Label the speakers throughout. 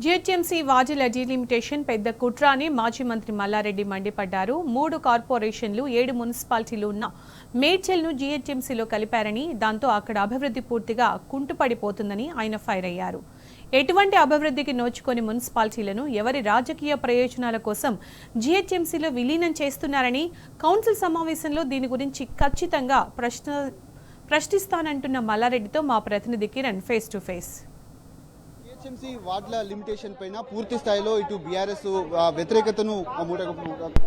Speaker 1: GHMC వాజిల delimitation పెద్ద కుట్ర అని మాజీ మంత్రి మల్లారెడ్డి మండిపడ్డారు. 3 కార్పొరేషన్లు 7 మున్సిపాలిటీలు ఉన్న మేడ్చల్ను జీహెచ్ఎంసీలో కలిపారని, దాంతో అక్కడ అభివృద్ధి పూర్తిగా కుంటుపడిపోతుందని ఆయన ఫైర్ అయ్యారు. ఎటువంటి అభివృద్ధికి నోచుకొని మున్సిపాలిటీలను ఎవరి రాజకీయ ప్రయోజనాల కోసం జీహెచ్ఎంసీలో విలీనం చేస్తున్నారని, కౌన్సిల్ సమావేశంలో దీని గురించి ఖచ్చితంగా ప్రశ్నిస్తానంటున్న మల్లారెడ్డితో మా ప్రతినిధి Kiran face to face.
Speaker 2: GHMC వార్డుల లిమిటేషన్ పైన పూర్తి స్థాయిలో ఇటు బీఆర్ఎస్ వ్యతిరేకతను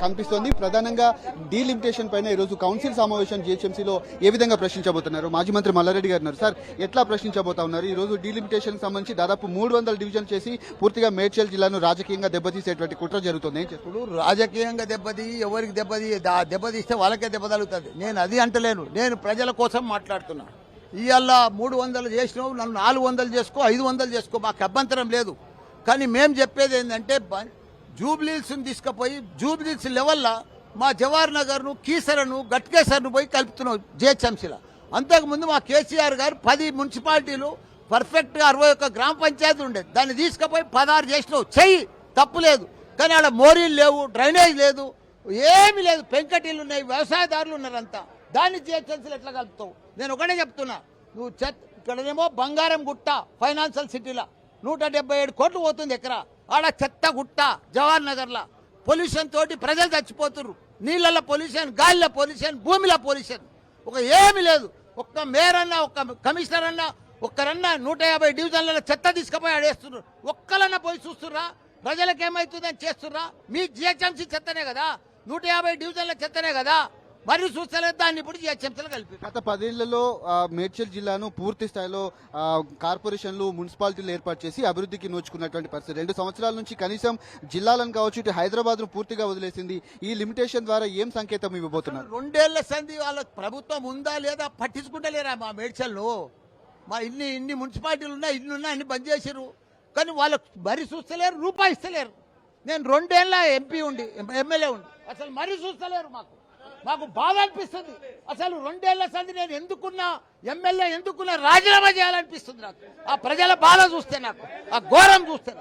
Speaker 2: కనిపిస్తోంది. ప్రధానంగా డీలిమిటేషన్ పైన ఈరోజు కౌన్సిల్ సమావేశం జీహెచ్ఎంసీలో ఏ విధంగా ప్రశ్నించబోతున్నారు? మాజీ మంత్రి మల్లారెడ్డి గారు ఉన్నారు. సార్, ఎట్లా ప్రశ్నించబోతా ఉన్నారు? ఈ రోజు డీలిమిటేషన్ సంబంధించి దాదాపు 300 డివిజన్ చేసి పూర్తిగా మేడ్చల్ జిల్లాను రాజకీయంగా దెబ్బతీసేటువంటి కుట్ర జరుగుతుంది.
Speaker 3: ఇప్పుడు రాజకీయంగా ఎవరికి దెబ్బతీస్తే వాళ్ళకే దెబ్బ తగులుతుంది. నేను అది అంటలేను, నేను ప్రజల కోసం మాట్లాడుతున్నా. ఇవాళ 300 చేసినావు, నన్ను 400 చేసుకో, 500 చేసుకో, మాకు అభ్యంతరం లేదు. కానీ మేము చెప్పేది ఏంటంటే జూబ్లీహిల్స్ని తీసుకుపోయి జూబ్లీహిల్స్ లెవెల్లో మా జవహర్ నగర్ను, కీసరను, గట్కేసర్ను పోయి కలుపుతున్నావు జీహెచ్ఎంసీలో. అంతకుముందు మా కేసీఆర్ గారు 10 మున్సిపాలిటీలు పర్ఫెక్ట్గా 61 గ్రామ పంచాయతీలు ఉండేది. దాన్ని తీసుకుపోయి 16 చేసినావు, చెయ్యి, తప్పు లేదు. కానీ ఆడ మోరీలు లేవు, డ్రైనేజ్ లేదు, ఏమి లేదు, పెంకటీలు ఉన్నాయి, వ్యవసాయదారులు ఉన్నారంతా. దాన్ని జీహెచ్ఎంసీలో ఎట్లా కలుపుతావు? నేను ఒకటే చెప్తున్నా, నువ్వు ఇక్కడనేమో బంగారం గుట్ట ఫైనాన్షియల్ సిటీలో 177 కోట్లు పోతుంది ఎకరా. ఆడ చెత్త గుట్ట జవహర్ నగర్లో పొల్యూషన్ తోటి ప్రజలు చచ్చిపోతున్నారు. నీళ్ళల్లో పొల్యూషన్, గాలిలో పొల్యూషన్, భూమిలో పొల్యూషన్. ఏమి లేదు. ఒక్క మేయర్ అన్నా, ఒక్క కమిషనర్ అన్నా, ఒక్కరన్నా 150 డివిజన్లలో చెత్త తీసుకుపోయి ఆడేస్తున్నారు. ఒక్కలన్నా పోయి చూస్తుర్రా? ప్రజలకు ఏమవుతుందని చేస్తుర్రా? మీ జిహెచ్ఎంసీ చెత్తనే కదా, 150 డివిజన్ల చెత్తనే కదా, మరి చూస్తలేదు. దాన్ని ఇప్పుడు జీహెచ్ఎంసీలో కలిపి
Speaker 2: గత 10 ఏళ్లలో మేడ్చల్ జిల్లాను పూర్తి స్థాయిలో కార్పొరేషన్లు, మున్సిపాలిటీలు ఏర్పాటు చేసి అభివృద్ధికి నోచుకున్నటువంటి పరిస్థితి. 2 సంవత్సరాల నుంచి కనీసం జిల్లాలను కావచ్చు, ఇటు హైదరాబాద్ ను పూర్తిగా వదిలేసింది. ఈ లిమిటేషన్ ద్వారా ఏం సంకేతం ఇవ్వబోతున్నారు?
Speaker 3: 2 ఏళ్ల సంధి వాళ్ళ ప్రభుత్వం ఉందా లేదా పట్టించుకుంటలేరా? మా మేడ్చల్లో మా ఇన్ని మున్సిపాలిటీలు ఉన్నా, ఇన్నున్నా అన్ని బంద్ చేసారు. కానీ వాళ్ళకు మరి చూస్తలేరు, రూపాయి ఇస్తలేరు. నేను 2 ఏళ్ళ ఎంపీ ఉండి, ఎమ్మెల్యే ఉండి అసలు మరీ చూస్తలేరు. మాకు బాధ అనిపిస్తుంది. అసలు 2 ఏళ్ల సంది నేను ఎందుకున్నా, ఎమ్మెల్యే ఎందుకున్నా, రాజీనామా చేయాలనిపిస్తుంది నాకు. ఆ ప్రజల బాధ చూస్తే, నాకు ఆ ఘోరం చూస్తే.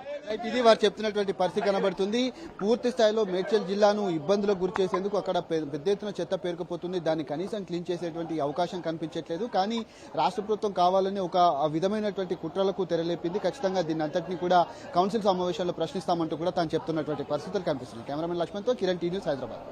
Speaker 2: ఇది వారు చెప్తున్నటువంటి పరిస్థితి కనబడుతుంది. పూర్తి స్థాయిలో మేడ్చల్ జిల్లాను ఇబ్బందులకు గురి చేసేందుకు అక్కడ పెద్ద ఎత్తున చెత్త పేరుకుపోతుంది. దాన్ని కనీసం క్లీన్ చేసేటువంటి అవకాశం కనిపించట్లేదు. కానీ రాష్ట్ర ప్రభుత్వం కావాలని ఒక విధమైనటువంటి కుట్రలకు తెరలేపింది. ఖచ్చితంగా దీన్ని అంతటినీ కూడా కౌన్సిల్ సమావేశాల్లో ప్రశ్నిస్తామంటూ కూడా తాను చెప్తున్నటువంటి పరిస్థితులు కనిపిస్తున్నాయి. కెమెరామెన్ లక్ష్మణ్తో కిరణ్, టీ న్యూస్, హైదరాబాద్.